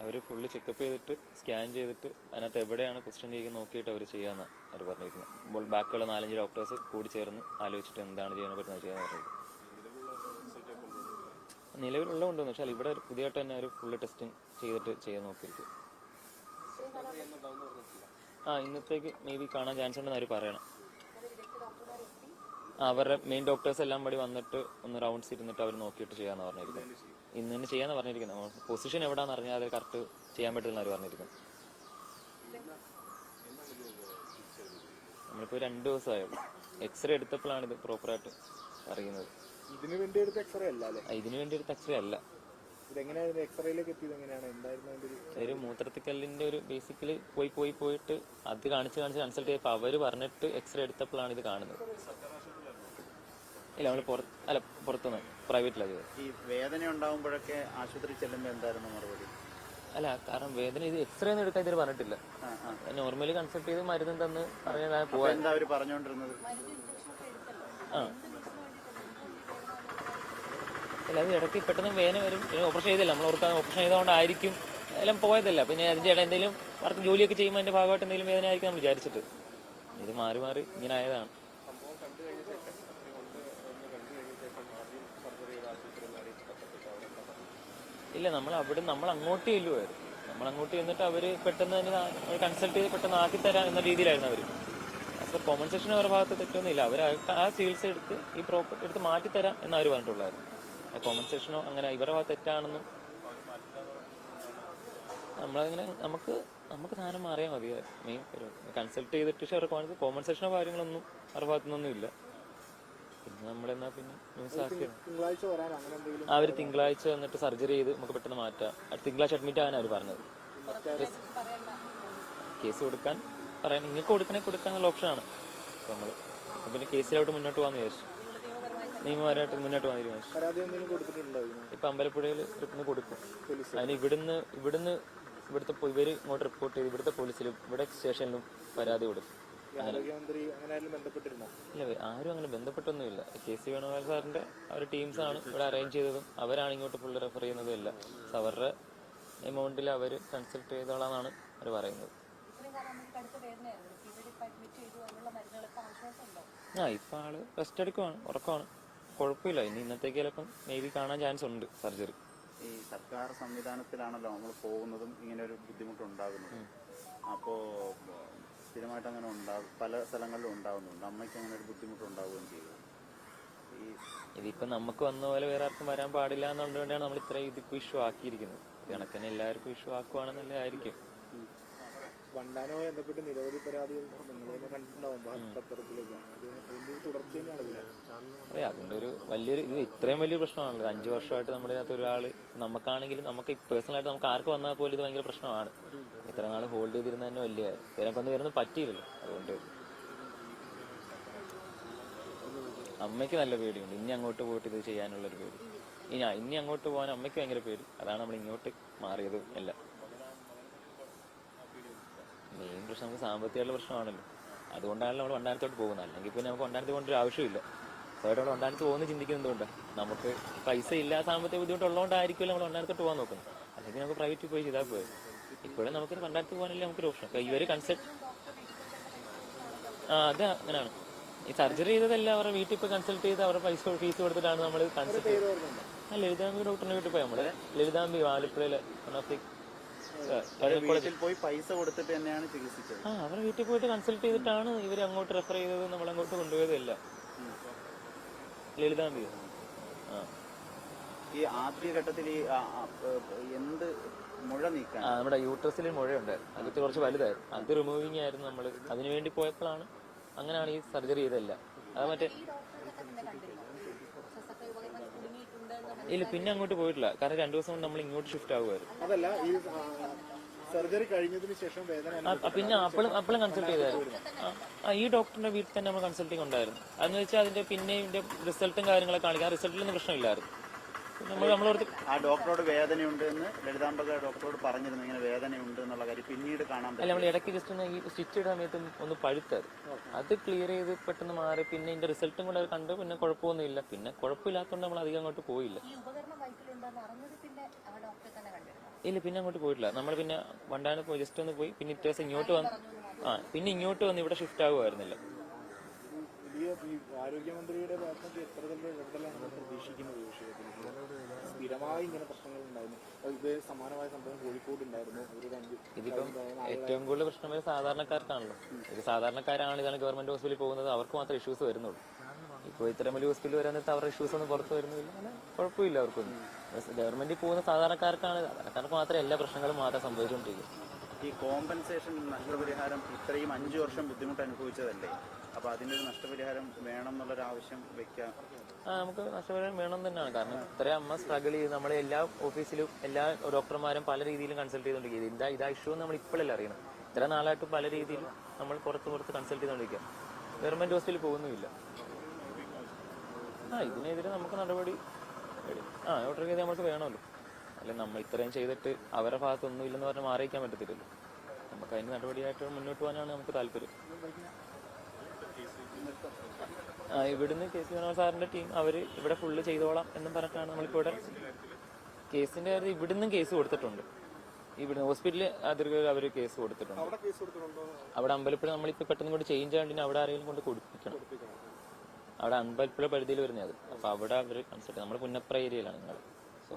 അവർ full checkup ചെയ്തിട്ട് scan ചെയ്തിട്ട് അതിനകത്ത് എവിടെയാണ് ക്വസ്റ്റ്യൻ ചെയ്യുക നോക്കിയിട്ട് അവർ ചെയ്യാമെന്നാണ് അവർ പറഞ്ഞിരിക്കുന്നത്. അപ്പോൾ ബാക്കിയുള്ള 4-5 ഡോക്ടേഴ്സ് കൂടി ചേർന്ന് ആലോചിച്ചിട്ട് എന്താണ് ചെയ്യാൻ പറ്റുന്നത് ചെയ്യാൻ പറഞ്ഞിരിക്കുന്നത്. നിലവിലുള്ളതുകൊണ്ടെന്ന് വെച്ചാൽ ഇവിടെ പുതിയതായിട്ട് തന്നെ ഒരു ഫുള്ള് ടെസ്റ്റിംഗ് ചെയ്തിട്ട് ചെയ്യാൻ നോക്കിയിരിക്കും. ഇന്നത്തേക്ക് മേ ബി കാണാൻ ചാൻസ് ഉണ്ടെന്ന് അവർ പറയണം. അവരുടെ മെയിൻ ഡോക്ടേഴ്സ് എല്ലാം കൂടി വന്നിട്ട് ഒന്ന് റൗണ്ട്സ് ഇരുന്നിട്ട് അവർ നോക്കിയിട്ട് ചെയ്യാന്ന് പറഞ്ഞിരിക്കുന്നത്. ഇന്ന് തന്നെ ചെയ്യാന്ന് പറഞ്ഞിരിക്കുന്നത്. പൊസിഷൻ എവിടാന്ന് അറിഞ്ഞാൽ അത് കറക്റ്റ് ചെയ്യാൻ പറ്റുന്ന അവർ പറഞ്ഞിരിക്കുന്നത്. നമ്മളിപ്പോൾ 2 ദിവസമായുള്ളൂ. എക്സ്റേ എടുത്തപ്പോഴാണ് ഇത് പ്രോപ്പറായിട്ട് അറിയുന്നത്. ഇതിനു വേണ്ടി എടുത്ത എക്സ്റേ അല്ല അല്ലേ? ഇതിനു വേണ്ടി എടുത്ത എക്സ്റേ അല്ല. ഒരു മൂത്രത്തിക്കല്ലിന്റെ ഒരു ബേസിക്കലി പോയിട്ട് അത് കാണിച്ച് കൺസൾട്ട് ചെയ്തപ്പോൾ അവര് പറഞ്ഞിട്ട് എക്സ്റേ എടുത്തപ്പോഴാണ് ഇത് കാണുന്നത്. ഇല്ല, നമ്മൾ പുറത്തുനിന്ന് പ്രൈവറ്റിലാണ് ചെയ്തത്. ഈ വേദന ഉണ്ടാകുമ്പോഴൊക്കെ ആശുപത്രി ചെല്ലുമ്പോൾ എന്തായിരുന്നു മറുപടി? അല്ല, കാരണം വേദന ഇത് എക്സ്റേ ഒന്നും എടുക്കാൻ ഇതിൽ പറഞ്ഞിട്ടില്ല. നോർമലി കൺസൾട്ട് ചെയ്ത് മരുന്നും തന്ന് പറയാൻ പോവാ. എന്താ അവര് പറഞ്ഞുകൊണ്ടിരുന്നത്? അല്ല, അത് ഇടയ്ക്ക് പെട്ടെന്ന് വേദന വരും. ഓപ്പറേഷൻ ചെയ്തില്ല, നമ്മൾ ഓർക്കാൻ ഓപ്പറേഷൻ ചെയ്തുകൊണ്ടായിരിക്കും എല്ലാം പോയതല്ല. പിന്നെ അതിന്റെ ഇടയിൽ എന്തെങ്കിലും വർക്ക് ജോലിയൊക്കെ ചെയ്യുമ്പോൾ അതിന്റെ ഭാഗമായിട്ട് എന്തെങ്കിലും വേദന ആയിരിക്കും നമ്മൾ വിചാരിച്ചിട്ട്. ഇത് മാറി മാറി ഇങ്ങനെ ആയതാണ്. ഇല്ല, നമ്മൾ അങ്ങോട്ട് ചെല്ലുമായിരുന്നു. നമ്മൾ അങ്ങോട്ട് ചെന്നിട്ട് അവര് പെട്ടെന്ന് തന്നെ കൺസൾട്ട് ചെയ്ത് പെട്ടെന്ന് ആക്കി തരാം എന്ന രീതിയിലായിരുന്നു അവര്. അപ്പോൾ കോമ്പൻസേഷൻ അവരുടെ ഭാഗത്ത് തെറ്റൊന്നുമില്ല. അവർ ആ ചികിത്സ എടുത്ത് ഈ പ്രോപ്പർട്ടി എടുത്ത് മാറ്റിത്തരാം എന്നവർ പറഞ്ഞിട്ടുള്ളായിരുന്നു. കോമ്പൻസേഷനോ അങ്ങനെ ഇവരുടെ ഭാഗത്ത് തെറ്റാണെന്നും നമ്മളങ്ങനെ നമുക്ക് സാധനം മാറിയാൽ മതിയായിരുന്നു. മെയിൻ കൺസൾട്ട് ചെയ്തിട്ട് കോമ്പൻസേഷനോ കാര്യങ്ങളൊന്നും അവരുടെ ഭാഗത്തുനിന്നൊന്നും ഇല്ല. പിന്നെ നമ്മളെന്നാ പിന്നെ ന്യൂസ് ആക്കിയത് അവർ തിങ്കളാഴ്ച വന്നിട്ട് സർജറി ചെയ്ത് നമുക്ക് പെട്ടെന്ന് മാറ്റാം. തിങ്കളാഴ്ച അഡ്മിറ്റ് ആകാൻ അവർ പറഞ്ഞത്. കേസ് കൊടുക്കാൻ പറയാൻ നിങ്ങൾക്ക് കൊടുക്കാന്നുള്ള ഓപ്ഷനാണ്. അപ്പോൾ നമ്മൾ പിന്നെ കേസിലോട്ട് മുന്നോട്ട് പോകാൻ വിചാരിച്ചു. നിയമപരമായിട്ട് മുന്നോട്ട് പോകാൻ തീരുമാനിച്ചു. ഇപ്പൊ അമ്പലപ്പുഴയിൽ കൊടുക്കും. അതിന് ഇവിടുത്തെ ഇവര് ഇങ്ങോട്ട് റിപ്പോർട്ട് ചെയ്ത് ഇവിടുത്തെ പോലീസിലും ഇവിടെ സ്റ്റേഷനിലും പരാതി കൊടുക്കും. ഇല്ല, ആരും അങ്ങനെ ബന്ധപ്പെട്ടൊന്നുമില്ല. KC വേണുഗോപാൽ സാറിന്റെ അവരുടെ ടീംസാണ് ഇവിടെ അറേഞ്ച് ചെയ്തതും അവരാണ് ഇങ്ങോട്ട് ഫുള്ള് റെഫർ ചെയ്യുന്നതും എല്ലാം. അവരുടെ എമൗണ്ടിൽ അവർ കൺസൾട്ട് ചെയ്തോളാന്നാണ് അവർ പറയുന്നത്. ഇപ്പൊ ആള് റെസ്റ്റ് എടുക്കുവാണ്, ഉറക്കമാണ്, കുഴപ്പമില്ല. ഇന്നത്തേക്ക് ചിലപ്പം മേ ബി കാണാൻ ചാൻസ് ഉണ്ട് സർജറി. ഈ സർക്കാർ സംവിധാനത്തിലാണല്ലോ നമ്മൾ പോകുന്നതും ഇങ്ങനെ ഒരു ബുദ്ധിമുട്ടുണ്ടാകുന്നതും. അപ്പോ സ്ഥിരമായിട്ട് അങ്ങനെ പല സ്ഥലങ്ങളിലും ഉണ്ടാകുന്നുണ്ട്. അമ്മയ്ക്ക് അങ്ങനെ ഒരു ബുദ്ധിമുട്ടുണ്ടാവുകയും ചെയ്യും. ഇതിപ്പോ നമുക്ക് വന്ന പോലെ വേറെ ആർക്കും വരാൻ പാടില്ല എന്നുള്ളതുകൊണ്ടാണ് നമ്മൾ ഇത്രയും ഇതിപ്പോ ഇഷ്യൂ ആക്കിയിരിക്കുന്നത്. കണക്കിന് എല്ലാവർക്കും ഇഷ്യൂ ആക്കുവാണെന്നല്ലേ ആയിരിക്കും. വണ്ടാനവുമായി ബന്ധപ്പെട്ട് നിരവധി പരാതികൾ നിങ്ങൾ കണ്ടിട്ടുണ്ടാവും പത്രത്തിലൊക്കെ. അതെ, അതിന്റെ ഒരു വലിയൊരു ഇത് ഇത്രയും വലിയൊരു പ്രശ്നമാണല്ലോ. 5 വർഷമായിട്ട് നമ്മുടെ അകത്ത് ഒരാള് നമുക്കാണെങ്കിലും നമുക്ക് പേഴ്സണലായിട്ട് നമുക്ക് ആർക്ക് വന്നാൽ പോലും ഇത് ഭയങ്കര പ്രശ്നമാണ്. ഇത്ര നാൾ ഹോൾഡ് ചെയ്തിരുന്ന തന്നെ വലിയ ഇതിനെക്കൊന്ന് വരുന്നത് പറ്റിയില്ലല്ലോ. അതുകൊണ്ട് അമ്മയ്ക്ക് നല്ല പേടിയുണ്ട്. ഇനി അങ്ങോട്ട് പോയിട്ട് ഇത് ചെയ്യാനുള്ളൊരു പേടി. ഇനി അങ്ങോട്ട് പോകാൻ അമ്മയ്ക്ക് ഭയങ്കര പേടി. അതാണ് നമ്മൾ ഇങ്ങോട്ട് മാറിയതും എല്ലാം. മെയിൻ പ്രശ്നം നമുക്ക് സാമ്പത്തികമായിട്ടുള്ള പ്രശ്നമാണല്ലോ. അതുകൊണ്ടാണല്ലോ നമ്മൾ വണ്ടാനത്തോട്ട് പോകുന്നത്. അല്ലെങ്കിൽ പിന്നെ നമുക്ക് വണ്ടാനത്ത് പോകേണ്ട ഒരു ആവശ്യമില്ല. അതുകൊണ്ട് നമ്മൾ വണ്ടാനത്ത് പോകുന്നത് ചിന്തിക്കുന്നതുകൊണ്ടാണ്. നമുക്ക് പൈസ ഇല്ല, സാമ്പത്തിക ബുദ്ധിമുട്ടുള്ളതുകൊണ്ടായിരിക്കുമല്ലോ നമ്മൾ വണ്ടാനത്തോട്ട് പോകാൻ നോക്കുന്നത്. അല്ലെങ്കിൽ നമുക്ക് പ്രൈവറ്റിൽ പോയി ചെയ്താൽ പോയത്. ഇപ്പോഴും നമുക്ക് വണ്ടാനത്ത് പോകാനല്ലേ നമുക്കൊരു ഓപ്ഷൻ. അപ്പൊ ഇവര് കൺസൾട്ട് അത് അങ്ങനെയാണ്. ഈ സർജറി ചെയ്തതെല്ലാം അവരുടെ വീട്ടിൽ പോയി കൺസൾട്ട് ചെയ്ത് അവരുടെ ഫീസ് കൊടുത്തിട്ടാണ് നമ്മൾ കൺസൾട്ട് ചെയ്തത്. ലളിതാംബി ഡോക്ടറിന്റെ വീട്ടിൽ പോയി നമ്മള്. ലളിതാംബി ആലപ്പുഴയിലെ പോയി പൈസ കൊടുത്തിട്ട് തന്നെയാണ് ചികിത്സിച്ചത്. അവരുടെ വീട്ടിൽ പോയിട്ട് കൺസൾട്ട് ചെയ്തിട്ടാണ് ഇവര് അങ്ങോട്ട് റെഫർ ചെയ്തത്, നമ്മളങ്ങോട്ട് കൊണ്ടുപോയതല്ല. ലളിതാംബി ഈ ആദ്യഘട്ടത്തിൽ എന്ത് മുഴ നീക്കാൻ നമ്മുടെ യൂട്രസിൽ മുഴയുണ്ടായിരുന്നു. അത് കുറച്ച് വലുതായിരുന്നു. അത് റിമൂവിങ് ആയിരുന്നു. നമ്മൾ അതിനുവേണ്ടി പോയപ്പോഴാണ് അങ്ങനെയാണ് ഈ സർജറി ചെയ്തതല്ല. അത് മറ്റേ ഇല്ല, പിന്നെ അങ്ങോട്ട് പോയിട്ടില്ല. കാരണം 2 ദിവസം കൊണ്ട് നമ്മൾ ഇങ്ങോട്ട് ഷിഫ്റ്റ് ആകുമായിരുന്നു. അതല്ല, ഈ സർജറി കഴിഞ്ഞതിന് ശേഷം വേദന പിന്നെ അപ്പോഴും കൺസൾട്ട് ചെയ്തായിരുന്നു. ഈ ഡോക്ടറിന്റെ വീട്ടിൽ തന്നെ നമ്മൾ കൺസൾട്ടിങ് ഉണ്ടായിരുന്നു. അതെന്ന് വെച്ചാൽ അതിന്റെ പിന്നെ റിസൾട്ടും കാര്യങ്ങളൊക്കെ കാണിക്കാം. റിസൾട്ടിലൊന്നും പ്രശ്നമില്ലായിരുന്നു. ആ ഡോക്ടറോട് വേദനയുണ്ട് എന്ന് ലളിതാംബക ഡോക്ടറോട് പറഞ്ഞിരുന്നു. ഇങ്ങനെ വേദനയുണ്ട് എന്നുള്ള കാര്യം പിന്നീട് കാണാൻ പറ്റും. നമ്മൾ ഇടയ്ക്ക് ജസ്റ്റ് ഒന്ന് ഈ സ്റ്റിച്ച് ഇടുന്ന സമയത്ത് ഒന്ന് പഴുത്തത്, അത് ക്ലിയർ ചെയ്ത് പെട്ടെന്ന് മാറി. പിന്നെ ഇതിന്റെ റിസൾട്ടും കൂടെ കണ്ട് പിന്നെ കുഴപ്പമൊന്നുമില്ല. പിന്നെ കുഴപ്പമില്ലാത്തതുകൊണ്ട് നമ്മൾ അധികം അങ്ങോട്ട് പോയില്ല. ഇല്ല, പിന്നെ അങ്ങോട്ട് പോയിട്ടില്ല. നമ്മൾ പിന്നെ വണ്ടാനം പോയി ജസ്റ്റ് ഒന്ന് പോയി, പിന്നെ ഇറ്റേഴ്സ് ഇങ്ങോട്ട് വന്ന് പിന്നെ ഇങ്ങോട്ട് വന്ന് ഇവിടെ ഷിഫ്റ്റ് ആകുമായിരുന്നില്ല. വലിയ ഈ ആരോഗ്യമന്ത്രിയുടെ ഭാഗത്ത് എത്ര തന്നെ ഇടപെടലാണ് നമ്മൾ പ്രതീക്ഷിക്കുന്നത് ഈ വിഷയത്തിൽ? സ്ഥിരമായി ഇങ്ങനെ പ്രശ്നങ്ങൾ ഉണ്ടായിരുന്നു. ഇത് സമാനമായ സംഭവം കോഴിക്കോട് ഉണ്ടായിരുന്നു. ഇതിപ്പം ഏറ്റവും കൂടുതൽ പ്രശ്നം വരുന്നത് സാധാരണക്കാർക്കാണല്ലോ. ഇത് സാധാരണക്കാരാണ് ഇതാണ് ഗവൺമെന്റ് ഹോസ്പിറ്റലിൽ പോകുന്നത്, അവർക്ക് മാത്രമേ ഇഷ്യൂസ് വരുന്നുള്ളൂ. ഇപ്പോൾ ഇത്തരം വലിയ ഹോസ്പിറ്റലിൽ വരാന്നിട്ട് അവരുടെ ഇഷ്യൂസ് ഒന്നും പുറത്ത് വരുന്നില്ല, അങ്ങനെ കുഴപ്പമില്ല അവർക്കൊന്നും. ഗവൺമെന്റിൽ പോകുന്ന സാധാരണക്കാർക്ക് മാത്രമേ എല്ലാ പ്രശ്നങ്ങളും മാത്രം സംഭവിച്ചുകൊണ്ടിരിക്കും. ഈ കോമ്പൻസേഷൻ നഷ്ടപരിഹാരം ഇത്രയും 5 വർഷം ബുദ്ധിമുട്ട് അനുഭവിച്ചതല്ലേ, അപ്പൊ അതിന്റെ ഒരു നഷ്ടപരിഹാരം വേണം എന്നുള്ളൊരു ആവശ്യം വെക്കാം. നമുക്ക് നഷ്ടപരിഹാരം വേണം തന്നെയാണ്. കാരണം ഇത്രയും അമ്മ സ്ട്രഗിൾ ചെയ്ത് നമ്മളെ എല്ലാ ഓഫീസിലും എല്ലാ ഡോക്ടർമാരും പല രീതിയിലും കൺസൾട്ട് ചെയ്തുകൊണ്ടിരിക്കുക. ഇതാ ഇഷ്യൂ നമ്മൾ ഇപ്പോഴല്ല അറിയണം. ഇത്ര നാളായിട്ട് പല രീതിയിലും നമ്മൾ പുറത്ത് കൺസൾട്ട് ചെയ്തുകൊണ്ടിരിക്കുക. ഗവൺമെന്റ് ഹോസ്പിറ്റലിൽ പോകുന്നുമില്ല. ഇതിനെതിരെ നമുക്ക് നടപടി ഓർഡർ ചെയ്ത് നമുക്ക് വേണമല്ലോ. അല്ലെ നമ്മൾ ഇത്രയും ചെയ്തിട്ട് അവരുടെ ഭാഗത്തൊന്നും ഇല്ലെന്ന് പറഞ്ഞാൽ മാറിയിക്കാൻ പറ്റത്തില്ലല്ലോ. നമുക്ക് അതിന് നടപടിയായിട്ട് മുന്നോട്ട് പോകാനാണ് നമുക്ക് താല്പര്യം. ഇവിടുന്ന് കെ സി വേണുഗോപാൽ സാറിന്റെ ടീം അവര് ഇവിടെ ഫുള്ള് ചെയ്തോളാം എന്നും പറഞ്ഞിട്ടാണ് നമ്മളിപ്പോൾ ഇവിടെ കേസിന്റെ കാര്യം ഇവിടുന്നും കേസ് കൊടുത്തിട്ടുണ്ട്. ഇവിടുന്ന് ഹോസ്പിറ്റലിൽ അധികൃതർ അവർ കേസ് കൊടുത്തിട്ടുണ്ട്. അവിടെ അമ്പലപ്പുഴ നമ്മളിപ്പോൾ പെട്ടെന്ന് കൊണ്ട് ചേഞ്ച് ആയതിന് അവിടെ ആരെങ്കിലും കൊണ്ട് കൊടുപ്പിക്കണം. അവിടെ അമ്പലപ്പുഴ പരിധിയിൽ വരുന്നത് അത്. അപ്പൊ അവിടെ അവർ കൺസൾട്ട്, നമ്മുടെ പുന്നപ്ര ഏരിയയിലാണ് നിങ്ങൾ. സോ